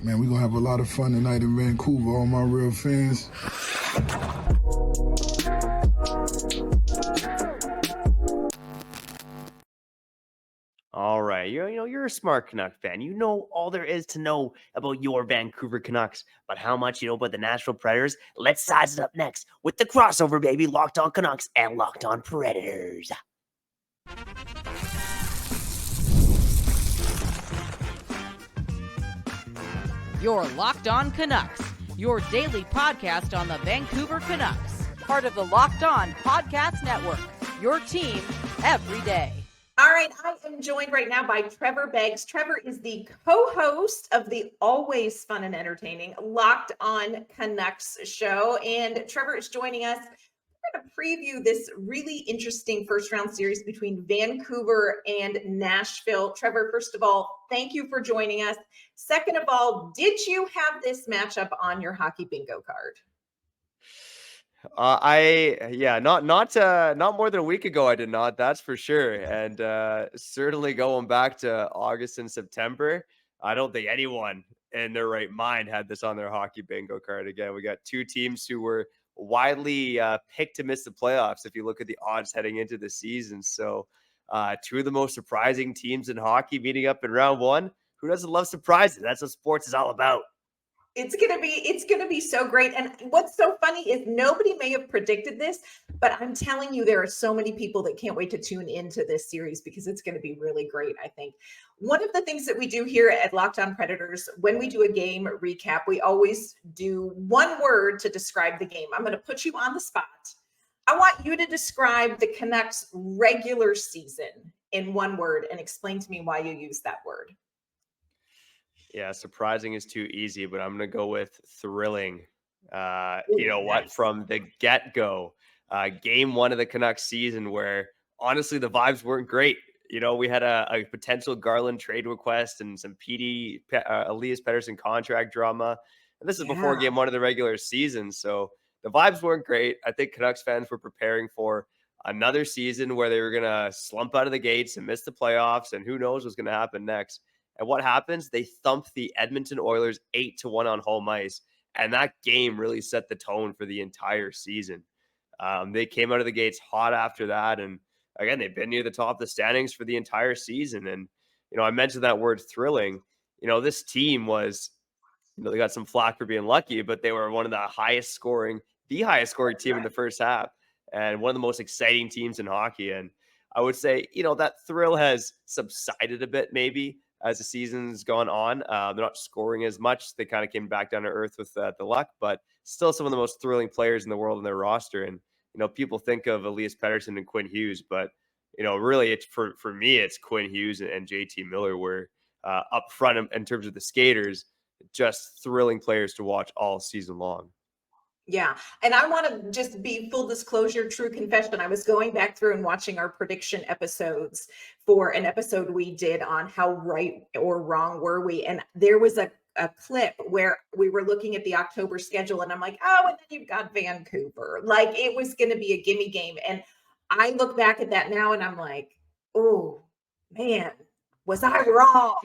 Man, we're going to have a lot of fun tonight in Vancouver, all my real fans. All right, you're a smart Canuck fan. You know all there is to know about your Vancouver Canucks, but how much you know about the Nashville Predators? Let's size it up next with the crossover, baby. Locked On Canucks and Locked On Predators. You're Locked On Canucks, your daily podcast on the Vancouver Canucks, part of the Locked On Podcast Network, your team every day. All right, I am joined right now by Trevor Beggs. Trevor is the co-host of the always fun and entertaining Locked On Canucks show, and Trevor is joining us. We're going to preview this really interesting first-round series between Vancouver and Nashville. Trevor, first of all, thank you for joining us. Second of all, did you have this matchup on your hockey bingo card? Not more than a week ago, I did not. That's for sure. And certainly going back to August and September, I don't think anyone in their right mind had this on their hockey bingo card. Again, we got two teams who were widely picked to miss the playoffs if you look at the odds heading into the season. So two of the most surprising teams in hockey meeting up in round one. Who doesn't love surprises? That's what sports is all about. It's gonna be so great. And what's so funny is nobody may have predicted this, but I'm telling you, there are so many people that can't wait to tune into this series because it's going to be really great. I think one of the things that we do here at Locked On Predators, when we do a game recap, we always do one word to describe the game. I'm going to put you on the spot. I want you to describe the Canucks regular season in one word and explain to me why you use that word. Yeah, surprising is too easy, but I'm going to go with thrilling. Nice. From the get-go, game one of the Canucks season where, honestly, the vibes weren't great. We had a potential Garland trade request and some Elias Pettersson contract drama. And this is before game one of the regular season, so the vibes weren't great. I think Canucks fans were preparing for another season where they were going to slump out of the gates and miss the playoffs, and who knows what's going to happen next. And what happens? They thump the Edmonton Oilers 8-1 on home ice. And that game really set the tone for the entire season. They came out of the gates hot after that. And again, they've been near the top of the standings for the entire season. And, I mentioned that word thrilling. This team was, they got some flack for being lucky, but they were one of the highest scoring team in the first half. And one of the most exciting teams in hockey. And I would say, that thrill has subsided a bit maybe as the season's gone on. They're not scoring as much. They kind of came back down to earth with the luck, but still some of the most thrilling players in the world in their roster. And, people think of Elias Pettersson and Quinn Hughes, but, really it's for me, it's Quinn Hughes and JT Miller were up front in terms of the skaters, just thrilling players to watch all season long. Yeah. And I want to just be full disclosure, true confession. I was going back through and watching our prediction episodes for an episode we did on how right or wrong were we. And there was a clip where we were looking at the October schedule and I'm like, oh, and then you've got Vancouver. Like it was going to be a gimme game. And I look back at that now and I'm like, oh, man. Was I wrong?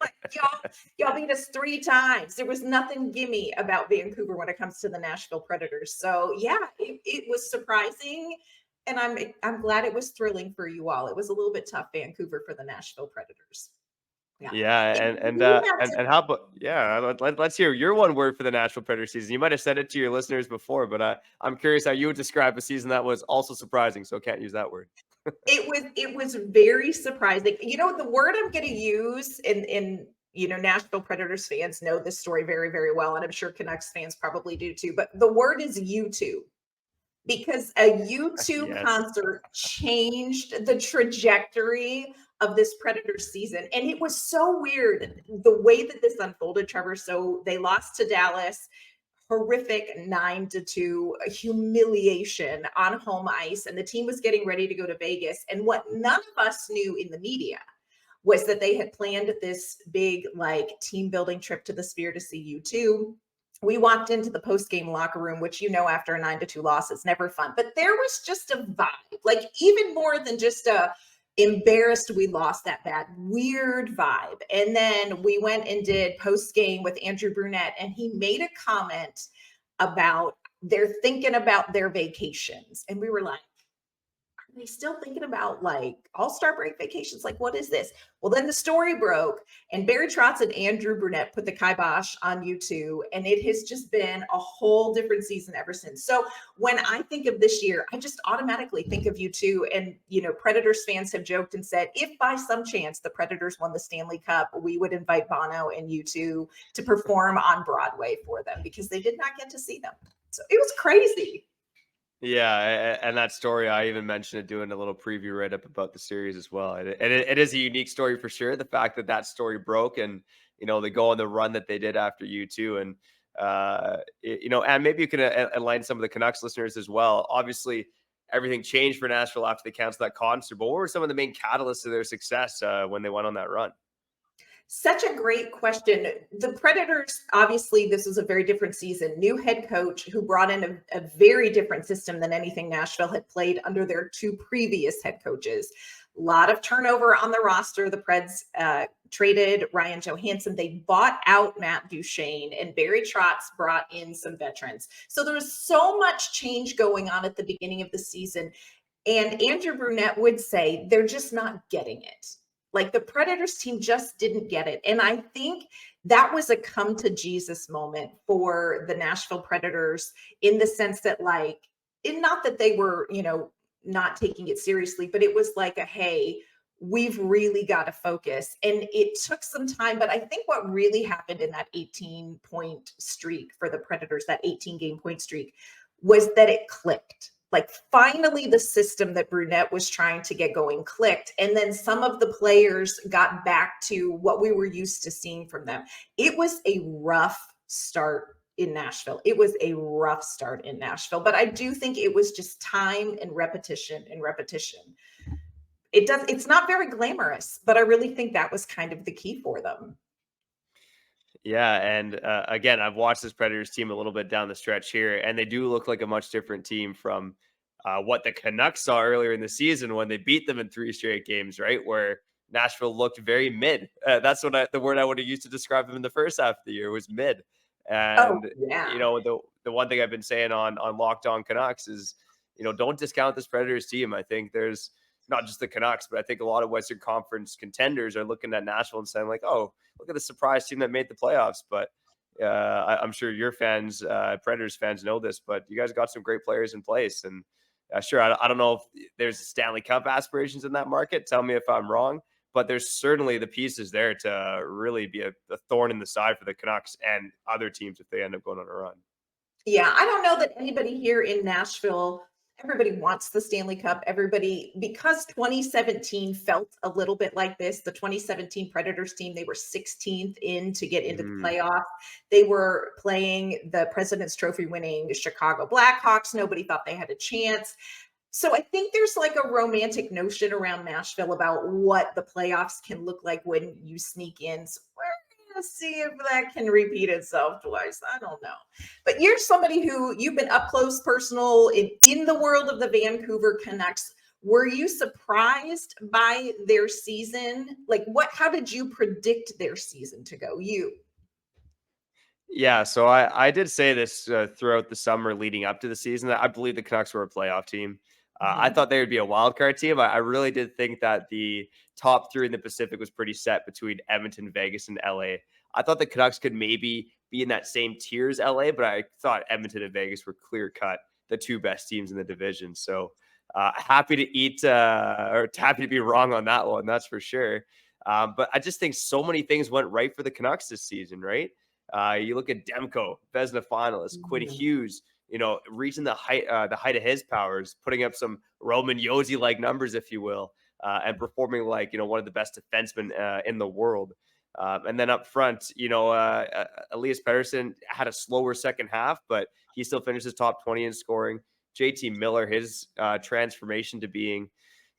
Like, y'all beat us 3 times. There was nothing gimme about Vancouver when it comes to the Nashville Predators. So yeah, it was surprising, and I'm glad it was thrilling for you all. It was a little bit tough, Vancouver, for the Nashville Predators. And how about let's hear your one word for the Nashville Predators season. You might have said it to your listeners before, but I'm curious how you would describe a season that was also surprising. So can't use that word. It was very surprising. The word I'm going to use in Nashville Predators fans know this story very, very well, and I'm sure Canucks fans probably do too. But the word is U2, because a U2 concert changed the trajectory of this Predators season, and it was so weird the way that this unfolded, Trevor. So they lost to Dallas. Horrific 9-2 humiliation on home ice, and the team was getting ready to go to Vegas. And what none of us knew in the media was that they had planned this big team building trip to the Sphere to see U2. We walked into the post-game locker room, which after a 9-2 loss is never fun, but there was just a vibe, even more than just a embarrassed we lost that bad, weird vibe. And then we went and did post game with Andrew Brunette, and he made a comment about they're thinking about their vacations. And we were like, are they still thinking about like all-star break vacations? Like, what is this? Well, then the story broke, and Barry Trotz and Andrew Brunette put the kibosh on U2, and it has just been a whole different season ever since. So when I think of this year, I just automatically think of U2. And, you know, Predators fans have joked and said, if by some chance the Predators won the Stanley Cup, we would invite Bono and U2 to perform on Broadway for them, because they did not get to see them. So it was crazy. Yeah, and that story, I even mentioned it doing a little preview write-up about the series as well. And it is a unique story for sure. The fact that that story broke, and, you know, they go on the run that they did after U2. And, you know, and maybe you can enlighten some of the Canucks listeners as well. Obviously, everything changed for Nashville after they canceled that concert. But what were some of the main catalysts of their success when they went on that run? Such a great question. The Predators, obviously, this was a very different season. New head coach who brought in a very different system than anything Nashville had played under their two previous head coaches. A lot of turnover on the roster. The Preds traded Ryan Johansson. They bought out Matt Duchene, and Barry Trotz brought in some veterans. So there was so much change going on at the beginning of the season. And Andrew Brunette would say they're just not getting it. Like, the Predators team just didn't get it. And I think that was a come to Jesus moment for the Nashville Predators, in the sense that, like, not that they were, you know, not taking it seriously, but it was like a, hey, we've really got to focus. And it took some time, but I think what really happened in that 18-point streak for the Predators, that 18-game point streak, was that it clicked. Like, finally, the system that Brunette was trying to get going clicked. And then some of the players got back to what we were used to seeing from them. It was a rough start in Nashville. But I do think it was just time and repetition and repetition. It's not very glamorous, but I really think that was kind of the key for them. Yeah, and again, I've watched this Predators team a little bit down the stretch here, and they do look like a much different team from what the Canucks saw earlier in the season when they beat them in 3 straight games, right? Where Nashville looked very mid. That's what the word I would have used to describe them in the first half of the year was mid. Oh, And yeah. you know, the one thing I've been saying on Locked On Canucks is, you know, don't discount this Predators team. I think there's not just the Canucks, but I think a lot of Western Conference contenders are looking at Nashville and saying, like, oh, look at the surprise team that made the playoffs. But I'm sure your fans, Predators fans, know this, but you guys got some great players in place. And sure, I don't know if there's Stanley Cup aspirations in that market. Tell me if I'm wrong, but there's certainly the pieces there to really be a thorn in the side for the Canucks and other teams if they end up going on a run. Yeah, I don't know that anybody here in Nashville, everybody wants the Stanley Cup. Everybody, because 2017 felt a little bit like this. The 2017 Predators team, they were 16th in to get into the playoff. They were playing the President's Trophy winning Chicago Blackhawks. Nobody thought they had a chance. So I think there's like a romantic notion around Nashville about what the playoffs can look like when you sneak in. So we're going to see if that can repeat itself twice. I don't know. But you're somebody who you've been up close, personal in the world of the Vancouver Canucks. Were you surprised by their season? Like, how did you predict their season to go? Yeah, so I did say this throughout the summer leading up to the season that I believe the Canucks were a playoff team. I thought they would be a wild card team. I really did think that the top 3 in the Pacific was pretty set between Edmonton, Vegas, and LA. I thought the Canucks could maybe be in that same tier as LA, but I thought Edmonton and Vegas were clear cut the 2 best teams in the division. So happy to happy to be wrong on that one. That's for sure. But I just think so many things went right for the Canucks this season, right? You look at Demko, Vezina finalist, Quinn Hughes, you know, reaching the height of his powers, putting up some Roman Josi-like numbers, if you will, and performing like, you know, one of the best defensemen in the world. And then up front, you know, Elias Pettersson had a slower second half, but he still finishes top 20 in scoring. JT Miller, his transformation to being,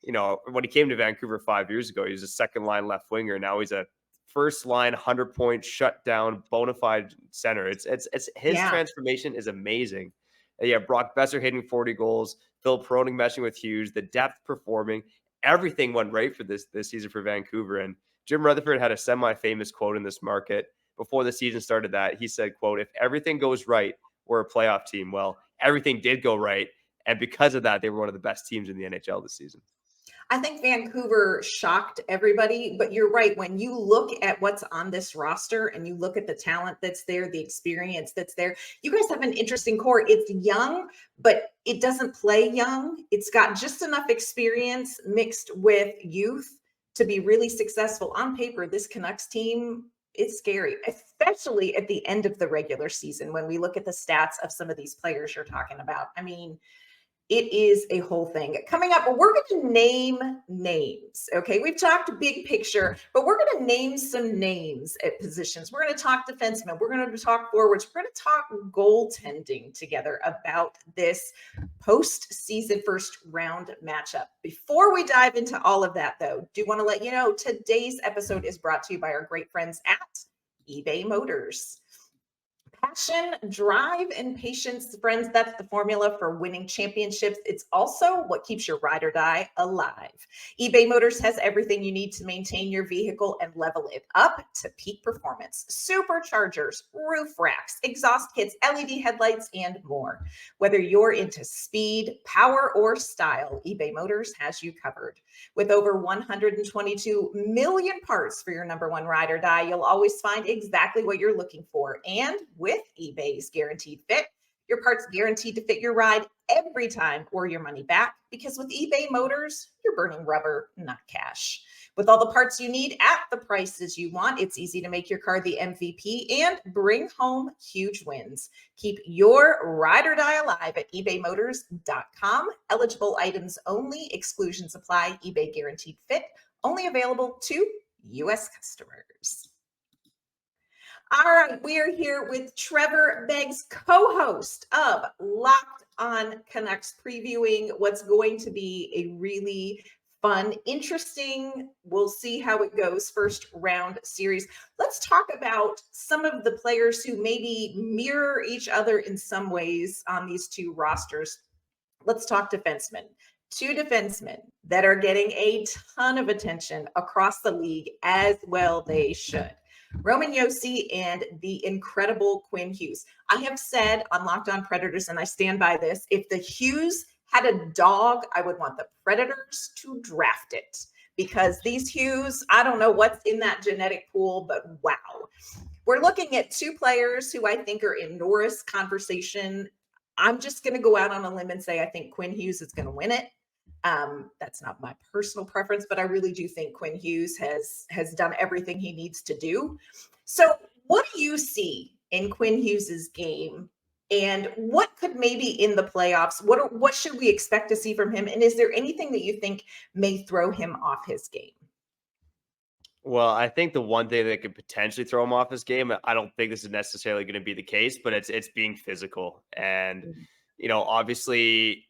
you know, when he came to Vancouver 5 years ago, he was a second line left winger. Now he's a first line 100-point shutdown bona fide center. It's his transformation is amazing. Yeah, Brock Besser hitting 40 goals, Phil Proning meshing with Hughes, the depth performing, everything went right for this season for Vancouver. And Jim Rutherford had a semi-famous quote in this market before the season started that he said, quote, "If everything goes right, we're a playoff team." Well, everything did go right. And because of that, they were one of the best teams in the NHL this season. I think Vancouver shocked everybody, but you're right. When you look at what's on this roster and you look at the talent that's there, the experience that's there, you guys have an interesting core. It's young, but it doesn't play young. It's got just enough experience mixed with youth to be really successful. On paper, this Canucks team, it's scary, especially at the end of the regular season when we look at the stats of some of these players you're talking about. I mean, it is a whole thing. Coming up, we're going to name names. Okay, we've talked big picture, but we're going to name some names at positions. We're going to talk defensemen. We're going to talk forwards. We're going to talk goaltending together about this postseason first round matchup. Before we dive into all of that, though, do want to let you know today's episode is brought to you by our great friends at eBay Motors. Passion, drive, and patience, friends, that's the formula for winning championships. It's also what keeps your ride or die alive. eBay Motors has everything you need to maintain your vehicle and level it up to peak performance. Superchargers, roof racks, exhaust kits, LED headlights, and more. Whether you're into speed, power, or style, eBay Motors has you covered. With over 122 million parts for your number one ride or die, you'll always find exactly what you're looking for. And with eBay's Guaranteed Fit, your parts guaranteed to fit your ride every time or your money back, because with eBay Motors, you're burning rubber, not cash. With all the parts you need at the prices you want, it's easy to make your car the MVP and bring home huge wins. Keep your ride or die alive at ebaymotors.com. Eligible items only. Exclusions apply. eBay Guaranteed Fit only available to U.S. customers. All right, we are here with Trevor Beggs, co-host of Locked On Canucks, previewing what's going to be a really fun, interesting, we'll see how it goes, first round series. Let's talk about some of the players who maybe mirror each other in some ways on these two rosters. Let's talk defensemen. Two defensemen that are getting a ton of attention across the league, as well they should. Roman Josi and the incredible Quinn Hughes. I have said on Locked On Predators, and I stand by this, if the Hughes had a dog, I would want the Predators to draft it, because these Hughes, I don't know what's in that genetic pool, but wow. We're looking at two players who I think are in Norris conversation. I'm just going to go out on a limb and say I think Quinn Hughes is going to win it. That's not my personal preference, but I really do think Quinn Hughes has done everything he needs to do. So what do you see in Quinn Hughes's game, and what could maybe in the playoffs, what should we expect to see from him? And is there anything that you think may throw him off his game? Well, I think the one thing that could potentially throw him off his game, I don't think this is necessarily going to be the case, but it's being physical. And, obviously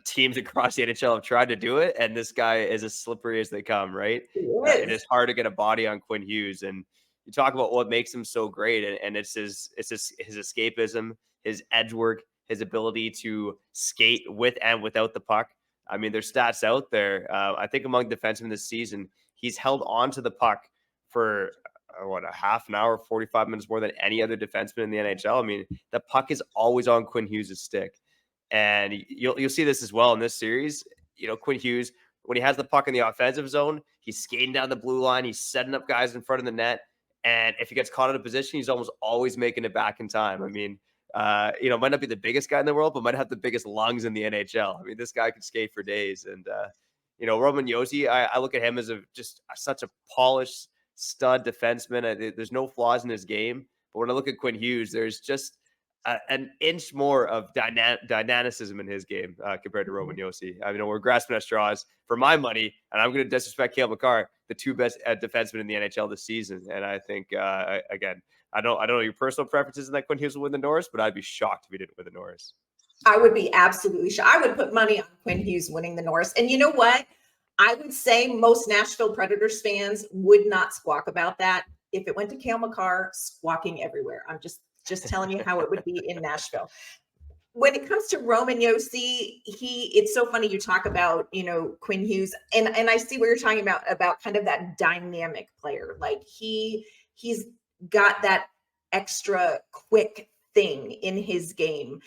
teams across the NHL have tried to do it, and this guy is as slippery as they come, right? It is hard to get a body on Quinn Hughes, and you talk about what makes him so great, and it's his escapism, his edge work, his ability to skate with and without the puck. I mean, there's stats out there. I think among defensemen this season, he's held on to the puck for a half an hour, 45 minutes more than any other defenseman in the NHL. I mean, the puck is always on Quinn Hughes' stick. And you'll see this as well in this series. Quinn Hughes, when he has the puck in the offensive zone, he's skating down the blue line. He's setting up guys in front of the net. And if he gets caught in a position, he's almost always making it back in time. I mean, might not be the biggest guy in the world, but might have the biggest lungs in the NHL. I mean, this guy could skate for days. And, Roman Josi, I look at him as such a polished stud defenseman. There's no flaws in his game. But when I look at Quinn Hughes, there's just an inch more of dynamicism in his game compared to Roman Josi. I mean, we're grasping at straws for my money, and I'm going to disrespect Cale Makar, the two best defensemen in the NHL this season. And I think, again, I don't know your personal preferences in that Quinn Hughes will win the Norris, but I'd be shocked if he didn't win the Norris. I would be absolutely shocked. I would put money on Quinn Hughes winning the Norris. And you know what? I would say most Nashville Predators fans would not squawk about that. If it went to Cale Makar, squawking everywhere. I'm just telling you how it would be in Nashville. when it comes to Roman Yossi, it's so funny you talk about, Quinn Hughes, and I see what you're talking about kind of that dynamic player. Like he's got that extra quick thing in his game.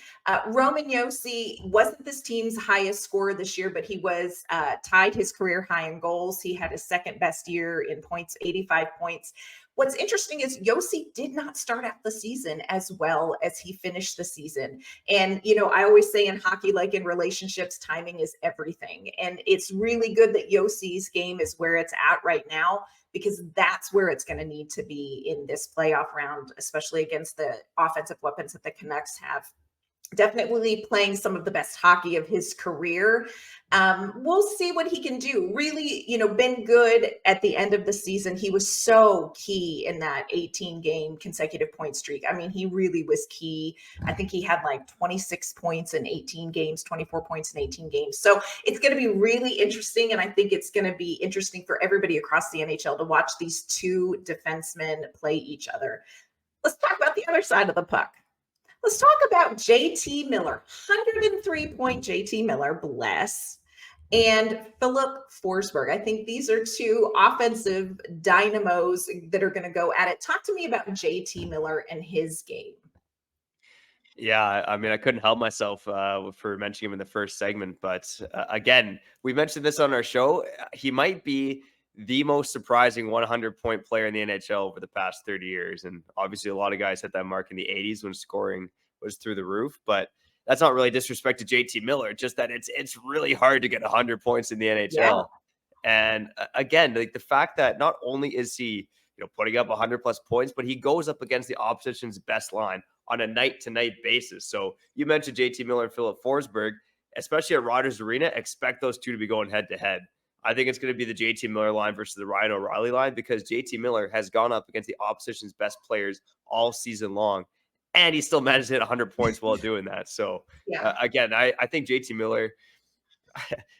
Roman Yossi wasn't this team's highest scorer this year, but he was tied his career high in goals. He had his second best year in points, 85 points. What's interesting is Yossi did not start out the season as well as he finished the season. And, I always say in hockey, like in relationships, timing is everything. And it's really good that Yossi's game is where it's at right now, because that's where it's going to need to be in this playoff round, especially against the offensive weapons that the Canucks have. Definitely playing some of the best hockey of his career. We'll see what he can do. Really, been good at the end of the season. He was so key in that 18-game consecutive point streak. I mean, he really was key. I think he had like 26 points in 18 games, 24 points in 18 games. So it's going to be really interesting, and I think it's going to be interesting for everybody across the NHL to watch these two defensemen play each other. Let's talk about the other side of the puck. Let's talk about JT Miller, 103-point JT Miller, bless, and Philip Forsberg. I think these are two offensive dynamos that are going to go at it. Talk to me about JT Miller and his game. Yeah, I mean, I couldn't help myself for mentioning him in the first segment, but again, we mentioned this on our show. He might be the most surprising 100-point player in the NHL over the past 30 years. And obviously a lot of guys hit that mark in the 80s when scoring was through the roof, but that's not really disrespect to JT Miller, just that it's really hard to get 100 points in the NHL. Yeah. And again, like the fact that not only is he, putting up 100 plus points, but he goes up against the opposition's best line on a night-to-night basis. So you mentioned JT Miller and Philip Forsberg, especially at Rogers Arena. Expect those two to be going head-to-head. I think it's going to be the JT Miller line versus the Ryan O'Reilly line, because JT Miller has gone up against the opposition's best players all season long, and he still managed to hit 100 points while doing that. So, again, I think JT Miller,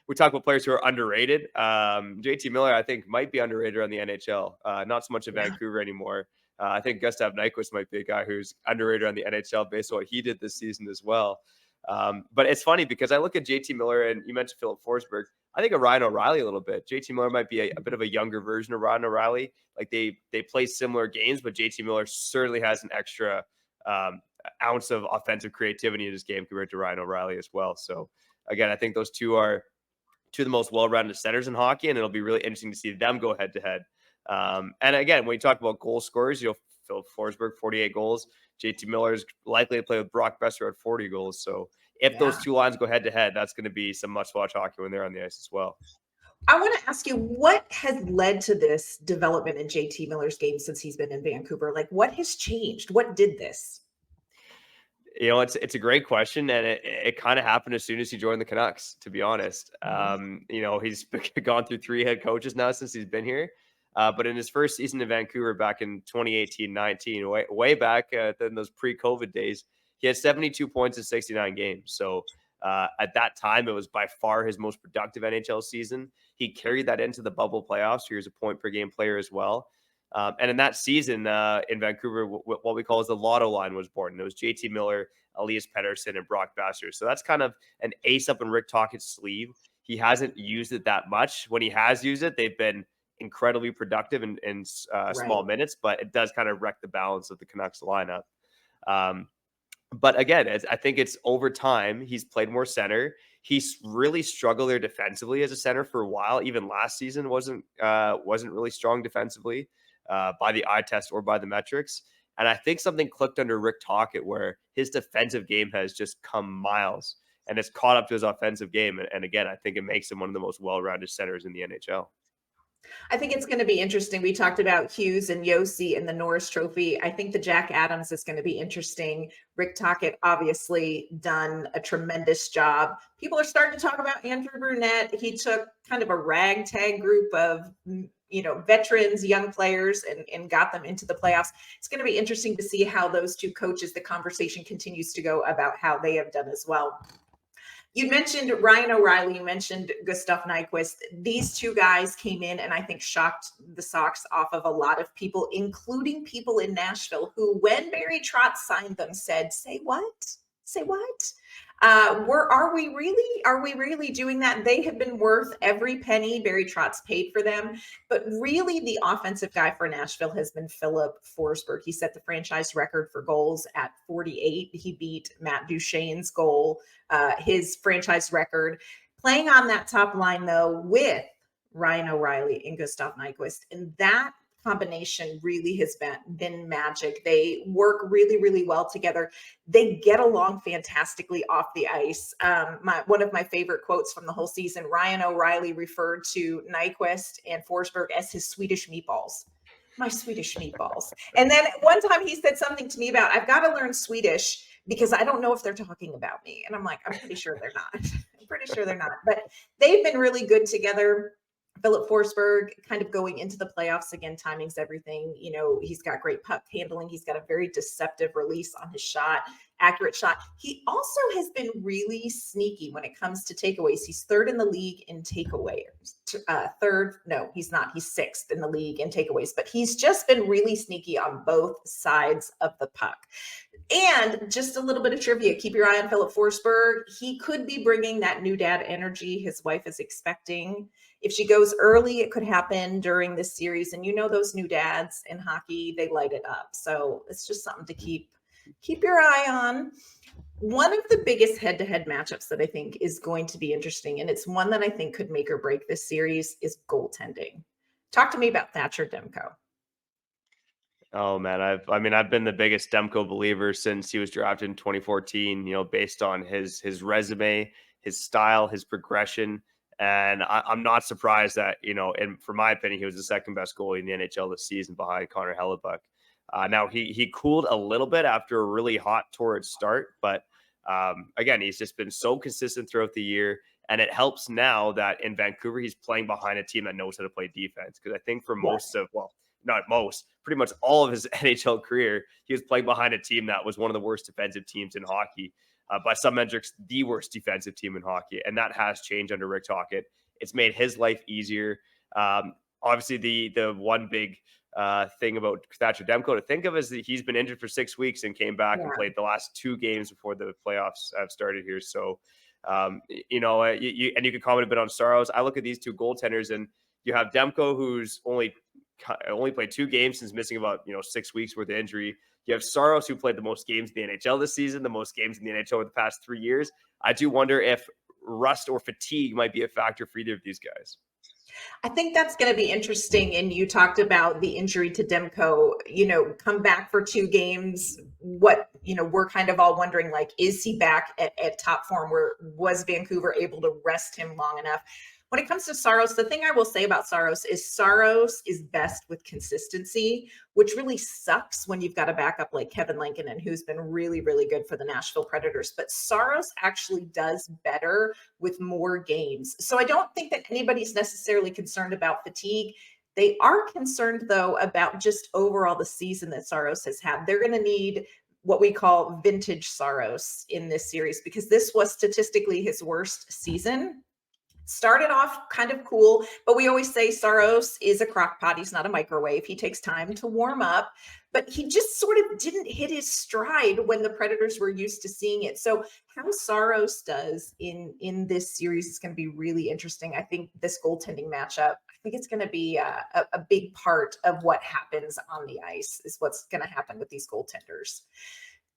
we talk about players who are underrated. JT Miller, I think, might be underrated on the NHL, not so much in Vancouver anymore. I think Gustav Nyquist might be a guy who's underrated on the NHL based on what he did this season as well. But it's funny because I look at JT Miller, and you mentioned Philip Forsberg. I think of Ryan O'Reilly a little bit. JT Miller might be a bit of a younger version of Ryan O'Reilly. Like they play similar games, but JT Miller certainly has an extra ounce of offensive creativity in his game compared to Ryan O'Reilly as well. So again, I think those two are two of the most well-rounded centers in hockey, and it'll be really interesting to see them go head to head. And again, when you talk about goal scorers, Philip Forsberg, 48 goals. JT Miller is likely to play with Brock Besser at 40 goals. So if those two lines go head to head, that's going to be some must-watch hockey when they're on the ice as well. I want to ask you, what has led to this development in JT Miller's game since he's been in Vancouver? Like, what has changed? What did this? It's a great question, and it kind of happened as soon as he joined the Canucks, to be honest. He's gone through 3 head coaches now since he's been here. But in his first season in Vancouver back in 2018-19, way back in those pre-COVID days, he had 72 points in 69 games. So at that time, it was by far his most productive NHL season. He carried that into the bubble playoffs. He was a point-per-game player as well. And in that season in Vancouver, what we call as the lotto line was born. And it was JT Miller, Elias Pettersson, and Brock Besser. So that's kind of an ace up in Rick Tocchet's sleeve. He hasn't used it that much. When he has used it, they've been incredibly productive in small minutes, but it does kind of wreck the balance of the Canucks lineup. But again, I think it's over time, he's played more center. He's really struggled there defensively as a center for a while. Even last season wasn't really strong defensively by the eye test or by the metrics. And I think something clicked under Rick Tocchet where his defensive game has just come miles and it's caught up to his offensive game. And again, I think it makes him one of the most well-rounded centers in the NHL. I think it's going to be interesting. We talked about Hughes and Yossi and the Norris Trophy. I think the Jack Adams is going to be interesting. Rick Tocchet obviously done a tremendous job. People are starting to talk about Andrew Brunette. He took kind of a ragtag group of, veterans, young players, and got them into the playoffs. It's going to be interesting to see how those two coaches, the conversation continues to go about how they have done as well. You mentioned Ryan O'Reilly. You mentioned Gustav Nyquist. These two guys came in and I think shocked the socks off of a lot of people, including people in Nashville who, when Barry Trotz signed them, said, "Say what? Say what? Are we really doing that? They have been worth every penny Barry Trotz paid for them. But really, the offensive guy for Nashville has been Philip Forsberg. He set the franchise record for goals at 48. He beat Matt Duchene's goal, his franchise record. Playing on that top line, though, with Ryan O'Reilly and Gustav Nyquist. And that combination really has been magic. They work really, really well together. They get along fantastically off the ice. One of my favorite quotes from the whole season, Ryan O'Reilly referred to Nyquist and Forsberg as his Swedish meatballs. My Swedish meatballs. And then one time he said something to me about, I've got to learn Swedish because I don't know if they're talking about me. And I'm like, I'm pretty sure they're not. I'm pretty sure they're not. But they've been really good together. Philip Forsberg kind of going into the playoffs again, timing's everything. You know, he's got great puck handling. He's got a very deceptive release on his shot, accurate shot. He also has been really sneaky when it comes to takeaways. He's third in the league in takeaways. He's not. He's sixth in the league in takeaways, but he's just been really sneaky on both sides of the puck. And just a little bit of trivia, keep your eye on Philip Forsberg. He could be bringing that new dad energy his wife is expecting. If she goes early, it could happen during this series. And you know those new dads in hockey, they light it up. So it's just something to keep your eye on. One of the biggest head-to-head matchups that I think is going to be interesting, and it's one that I think could make or break this series, is goaltending. Talk to me about Thatcher Demko. Oh man, I've been the biggest Demko believer since he was drafted in 2014, you know, based on his resume, his style, his progression. And I'm not surprised that, you know, and for my opinion, he was the second best goalie in the NHL this season behind Connor Hellebuck. Now he cooled a little bit after a really hot, torrid start, but again, he's just been so consistent throughout the year. And it helps now that in Vancouver, he's playing behind a team that knows how to play defense. Because I think for pretty much all of his NHL career, he was playing behind a team that was one of the worst defensive teams in hockey. By some metrics, the worst defensive team in hockey. And that has changed under Rick Tocchet. It's made his life easier. Obviously, the one big thing about Thatcher Demko to think of is that he's been injured for 6 weeks and came back and played the last 2 games before the playoffs have started here. So, you could comment a bit on Saros. I look at these two goaltenders, and you have Demko, who's only played 2 games since missing about 6 weeks worth of injury. You have Saros, who played the most games in the NHL this season, the most games in the NHL over the past 3 years. I do wonder if rust or fatigue might be a factor for either of these guys. I think that's going to be interesting. And you talked about the injury to Demko, come back for 2 games. We're kind of all wondering, like, is he back at top form? Was Vancouver able to rest him long enough? When it comes to Saros, the thing I will say about Saros is best with consistency, which really sucks when you've got a backup like Kevin Lankinen, who's been really, really good for the Nashville Predators. But Saros actually does better with more games. So I don't think that anybody's necessarily concerned about fatigue. They are concerned, though, about just overall the season that Saros has had. They're going to need what we call vintage Saros in this series, because this was statistically his worst season. Started off kind of cool, but we always say Saros is a crock pot. He's not a microwave. He takes time to warm up, but he just sort of didn't hit his stride when the Predators were used to seeing it. So how Saros does in this series is going to be really interesting. I think this goaltending matchup, I think it's going to be a big part of what happens on the ice, is what's going to happen with these goaltenders.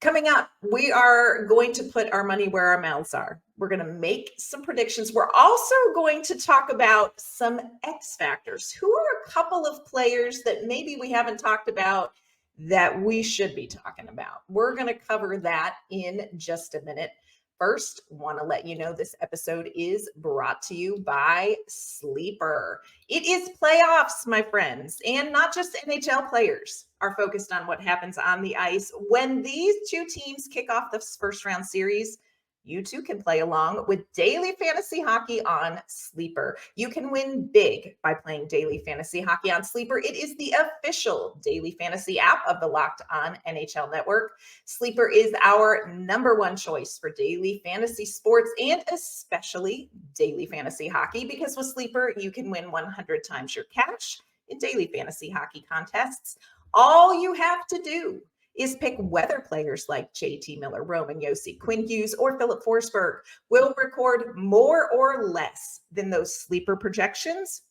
Coming up, we are going to put our money where our mouths are. We're going to make some predictions. We're also going to talk about some X factors. Who are a couple of players that maybe we haven't talked about that we should be talking about? We're going to cover that in just a minute. First, want to let you know this episode is brought to you by Sleeper. It is playoffs, my friends, and not just NHL players are focused on what happens on the ice. When these 2 teams kick off the first round series, you too can play along with daily fantasy hockey on Sleeper. You can win big by playing daily fantasy hockey on Sleeper. It is the official daily fantasy app of the Locked On NHL Network. Sleeper is our #1 choice for daily fantasy sports, and especially daily fantasy hockey, because with Sleeper, you can win 100 times your cash in daily fantasy hockey contests. All you have to do is pick whether players like JT Miller, Roman Josi, Quinn Hughes, or Philip Forsberg will record more or less than those sleeper projections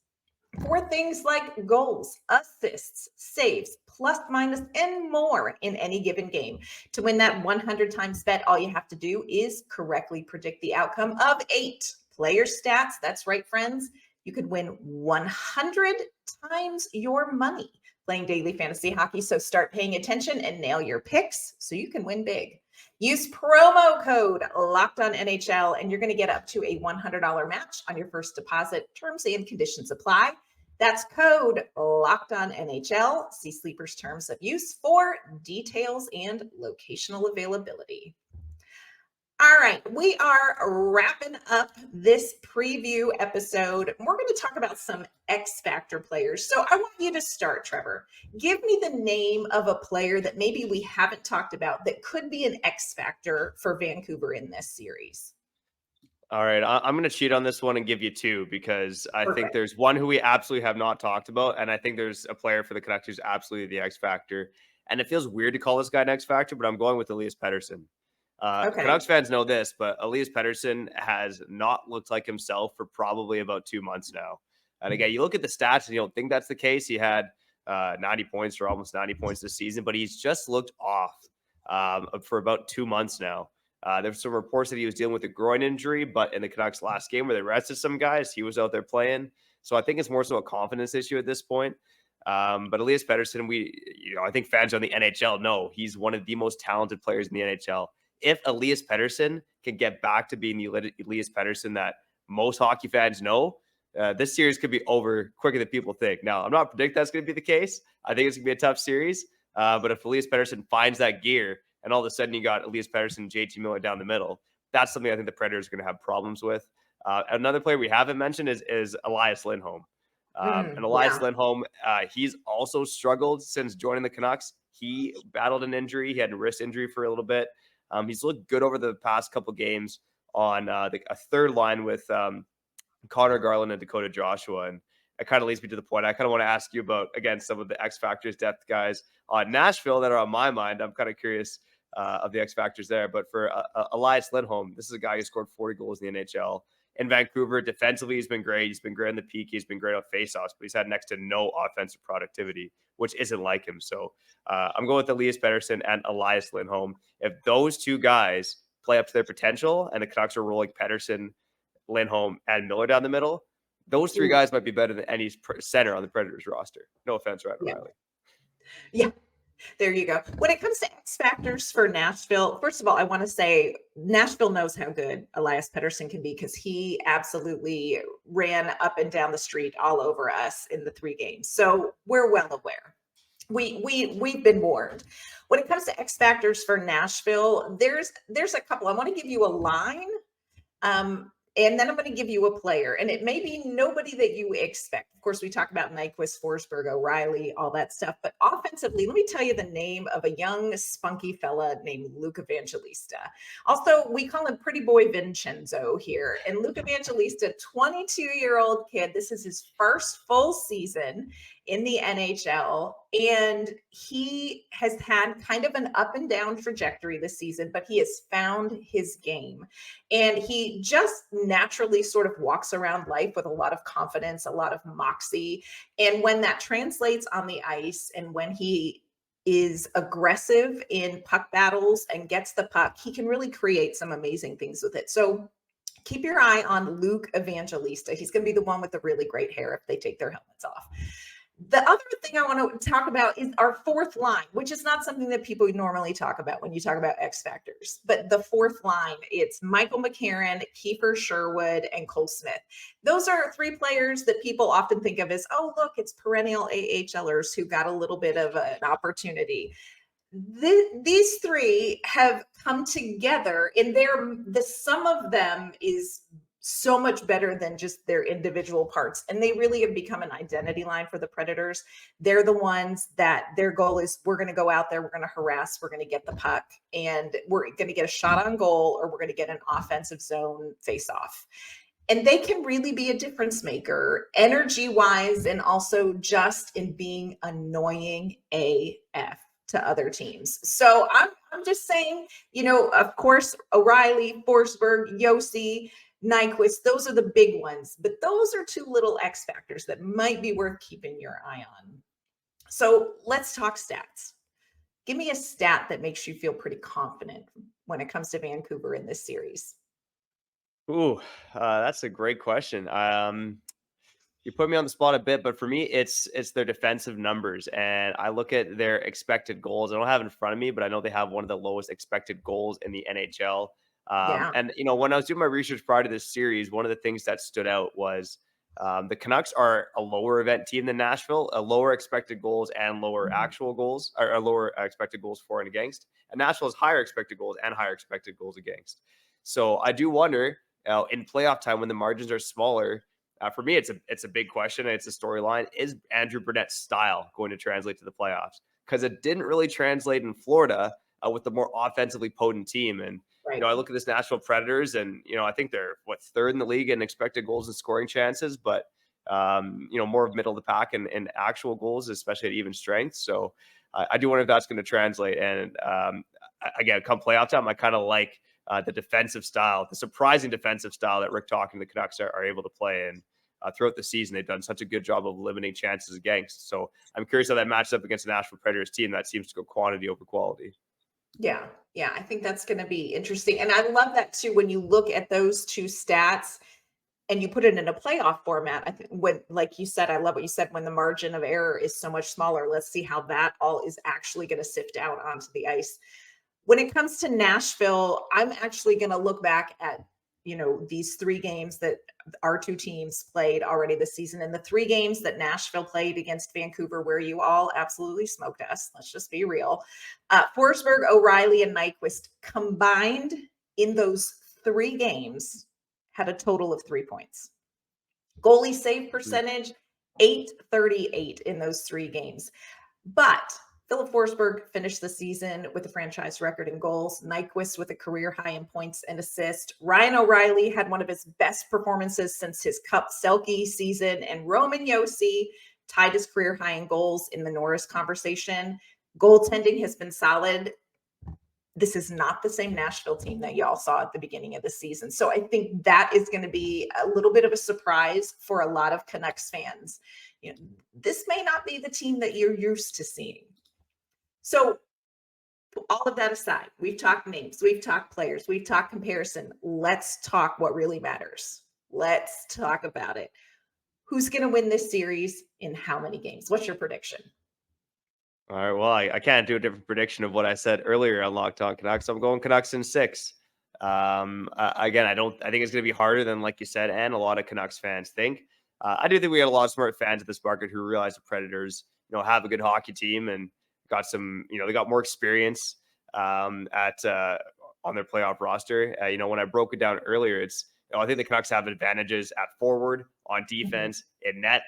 for things like goals, assists, saves, plus, minus, and more in any given game. To win that 100 times bet, all you have to do is correctly predict the outcome of 8 player stats. That's right, friends. You could win 100 times your money playing daily fantasy hockey. So start paying attention and nail your picks so you can win big. Use promo code LOCKEDONNHL and you're going to get up to a $100 match on your first deposit. Terms and conditions apply. That's code LOCKEDONNHL. See Sleeper's terms of use for details and locational availability. All right, we are wrapping up this preview episode. We're going to talk about some X Factor players. So I want you to start, Trevor. Give me the name of a player that maybe we haven't talked about that could be an X Factor for Vancouver in this series. All right, I'm going to cheat on this one and give you 2 because I think there's one who we absolutely have not talked about, and I think there's a player for the Canucks who's absolutely the X Factor. And it feels weird to call this guy an X Factor, but I'm going with Elias Pettersson. Canucks fans know this, but Elias Pettersson has not looked like himself for probably about 2 months now. And again, you look at the stats and you don't think that's the case. He had 90 points or almost 90 points this season, but he's just looked off for about 2 months now. There's some reports that he was dealing with a groin injury, but in the Canucks last game where they rested some guys, he was out there playing. So I think it's more so a confidence issue at this point. But Elias Pettersson, I think fans on the NHL know he's one of the most talented players in the NHL. If Elias Pettersson can get back to being the Elias Pettersson that most hockey fans know, this series could be over quicker than people think. Now, I'm not predicting that's going to be the case. I think it's going to be a tough series. But if Elias Pettersson finds that gear, and all of a sudden you got Elias Pettersson and JT Miller down the middle, that's something I think the Predators are going to have problems with. Another player we haven't mentioned is Elias Lindholm. And Elias Lindholm, he's also struggled since joining the Canucks. He battled an injury. He had a wrist injury for a little bit. He's looked good over the past couple games on a third line with Connor Garland and Dakota Joshua. And it kind of leads me to the point I kind of want to ask you about, again, some of the X Factors depth guys on Nashville that are on my mind. I'm kind of curious of the X Factors there. But for Elias Lindholm, this is a guy who scored 40 goals in the NHL. In Vancouver, defensively, he's been great. He's been great on the peak. He's been great on faceoffs, but he's had next to no offensive productivity, which isn't like him. So I'm going with Elias Pettersson and Elias Lindholm. If those two guys play up to their potential and the Canucks are rolling Pettersson, Lindholm, and Miller down the middle, those 3 guys might be better than any center on the Predators roster. No offense, Ryan O'Reilly. Yeah. There you go. When it comes to X Factors for Nashville, first of all, I want to say Nashville knows how good Elias Pettersson can be because he absolutely ran up and down the street all over us in the 3 games. So we're well aware. We've been warned. When it comes to X Factors for Nashville, there's a couple. I want to give you a line. And then I'm going to give you a player, and it may be nobody that you expect. Of course, we talk about Nyquist, Forsberg, O'Reilly, all that stuff. But offensively, let me tell you the name of a young, spunky fella named Luke Evangelista. Also, we call him Pretty Boy Vincenzo here. And Luke Evangelista, 22-year-old kid. This is his first full season in the NHL. And he has had kind of an up and down trajectory this season, but he has found his game. And he just naturally sort of walks around life with a lot of confidence, a lot of moxie. And when that translates on the ice and when he is aggressive in puck battles and gets the puck, he can really create some amazing things with it. So keep your eye on Luke Evangelista. He's going to be the one with the really great hair if they take their helmets off. The other thing I want to talk about is our 4th line, which is not something that people normally talk about when you talk about X Factors. But the 4th line, it's Michael McCarron, Kiefer Sherwood, and Cole Smith. Those are 3 players that people often think of as, oh, look, it's perennial AHLers who got a little bit of an opportunity. These 3 have come together, and the sum of them is so much better than just their individual parts. And they really have become an identity line for the Predators. They're the ones that their goal is, we're going to go out there, we're going to harass, we're going to get the puck, and we're going to get a shot on goal, or we're going to get an offensive zone face-off. And they can really be a difference maker, energy-wise, and also just in being annoying AF to other teams. So I'm just saying, of course, O'Reilly, Forsberg, Yossi, Nyquist, those are the big ones, but those are two little X factors that might be worth keeping your eye on. So let's talk stats. Give me a stat that makes you feel pretty confident when it comes to Vancouver in this series. Ooh, that's a great question. You put me on the spot a bit, but for me, it's their defensive numbers, and I look at their expected goals. I don't have it in front of me, but I know they have one of the lowest expected goals in the NHL. Yeah. And when I was doing my research prior to this series, one of the things that stood out was the Canucks are a lower event team than Nashville, a lower expected goals and lower actual goals, or lower expected goals for and against. And Nashville has higher expected goals and higher expected goals against. So I do wonder in playoff time when the margins are smaller. For me, it's a big question. And it's a storyline. Is Andrew Burnett's style going to translate to the playoffs? Because it didn't really translate in Florida with the more offensively potent team. And Right. I look at this Nashville Predators, and I think they're third in the league in expected goals and scoring chances, but more of middle of the pack and actual goals, especially at even strength. So I do wonder if that's going to translate. And again, come playoff time, I kind of like the defensive style, the surprising defensive style that Rick Talk and the Canucks are able to play. And throughout the season, they've done such a good job of limiting chances against. So I'm curious how that matches up against the Nashville Predators team that seems to go quantity over quality. Yeah. I think that's going to be interesting. And I love that too, when you look at those two stats and you put it in a playoff format. I think like you said, I love what you said, when the margin of error is so much smaller, let's see how that all is actually going to sift out onto the ice. When it comes to Nashville, I'm actually going to look back at, these 3 games that our two teams played already this season, and the 3 games that Nashville played against Vancouver, where you all absolutely smoked us. Let's just be real. Forsberg, O'Reilly, and Nyquist combined in those 3 games had a total of 3 points. Goalie save percentage, .838 in those 3 games. But Philip Forsberg finished the season with a franchise record in goals. Nyquist with a career high in points and assists. Ryan O'Reilly had one of his best performances since his Cup Selke season. And Roman Josi tied his career high in goals in the Norris conversation. Goaltending has been solid. This is not the same Nashville team that y'all saw at the beginning of the season. So I think that is going to be a little bit of a surprise for a lot of Canucks fans. This may not be the team that you're used to seeing. So all of that aside, we've talked names, we've talked players, we've talked comparison. Let's talk what really matters. Let's talk about it. Who's going to win this series in how many games? What's your prediction? All right. Well, I can't do a different prediction of what I said earlier on Locked On Canucks. I'm going Canucks in 6. Again, I think it's going to be harder than, like you said, and a lot of Canucks fans think. I do think we had a lot of smart fans at this market who realize the Predators, have a good hockey team and got some, they got more experience on their playoff roster. When I broke it down earlier, it's, I think the Canucks have advantages at forward, on defense, in net,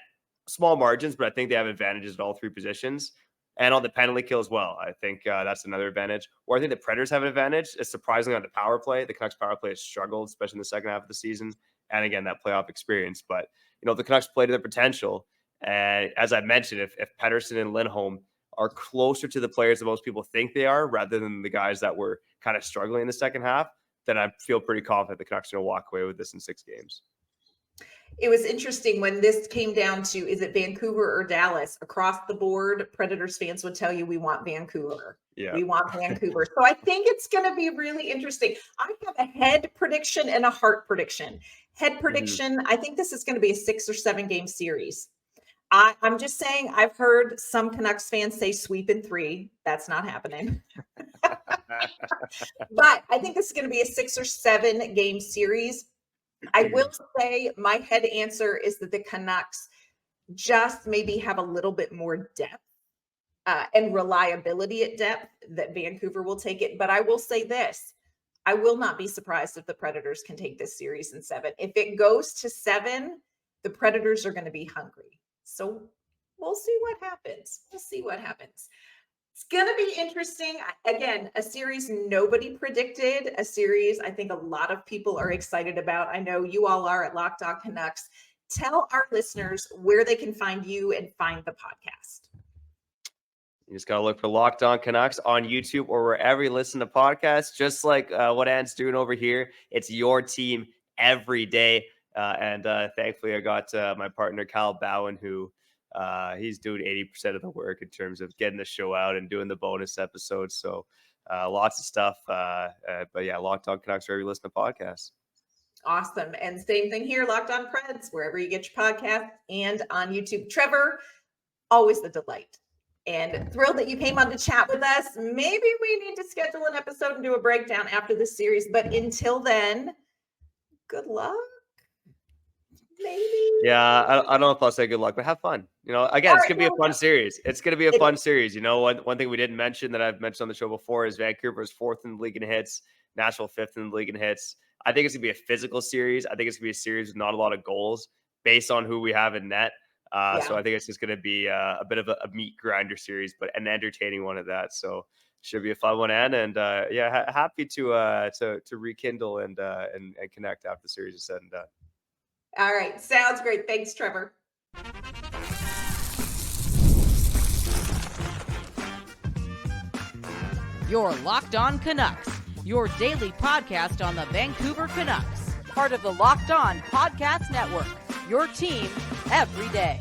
small margins, but I think they have advantages at all 3 positions. And on the penalty kill as well. I think that's another advantage. Or I think the Predators have an advantage. It's surprisingly on the power play. The Canucks power play has struggled, especially in the second half of the season. And again, that playoff experience. But, the Canucks play to their potential. And as I mentioned, if Pettersson and Lindholm are closer to the players that most people think they are, rather than the guys that were kind of struggling in the second half, then I feel pretty confident the Canucks are going to walk away with this in 6 games. It was interesting when this came down to, is it Vancouver or Dallas? Across the board, Predators fans would tell you, we want Vancouver. Yeah. We want Vancouver. So I think it's going to be really interesting. I have a head prediction and a heart prediction. Head prediction, I think this is going to be a 6 or 7 game series. I'm just saying, I've heard some Canucks fans say sweep in 3. That's not happening. But I think this is going to be a 6 or 7 game series. I will say my head answer is that the Canucks just maybe have a little bit more depth and reliability at depth, that Vancouver will take it. But I will say this, I will not be surprised if the Predators can take this series in 7. If it goes to 7, the Predators are going to be hungry. So we'll see what happens. It's going to be interesting. Again, a series nobody predicted, a series I think a lot of people are excited about. I know you all are at Locked On Canucks. Tell our listeners where they can find you and find the podcast. You just got to look for Locked On Canucks on YouTube or wherever you listen to podcasts, just like what Ann's doing over here. It's your team every day. And thankfully, I got my partner, Kyle Bowen, who he's doing 80% of the work in terms of getting the show out and doing the bonus episodes. So lots of stuff. But yeah, Locked On Canucks wherever you listen to podcasts. Awesome. And same thing here, Locked On Preds, wherever you get your podcast and on YouTube. Trevor, always a delight. And thrilled that you came on to chat with us. Maybe we need to schedule an episode and do a breakdown after this series. But until then, good luck. Maybe. Yeah, I don't know if I'll say good luck, but have fun. You know, again, it's going to be a fun series. It's going to be a fun series. You know, one thing we didn't mention that I've mentioned on the show before is Vancouver's 4th in the league in hits, Nashville 5th in the league in hits. I think it's going to be a physical series. I think it's going to be a series with not a lot of goals based on who we have in net. So I think it's just going to be a bit of a meat grinder series, but an entertaining one at that. So should be a fun one, Ann. And happy to rekindle and connect after the series is said and done. All right. Sounds great. Thanks, Trevor. Your Locked On Canucks, your daily podcast on the Vancouver Canucks, part of the Locked On Podcast Network, your team every day.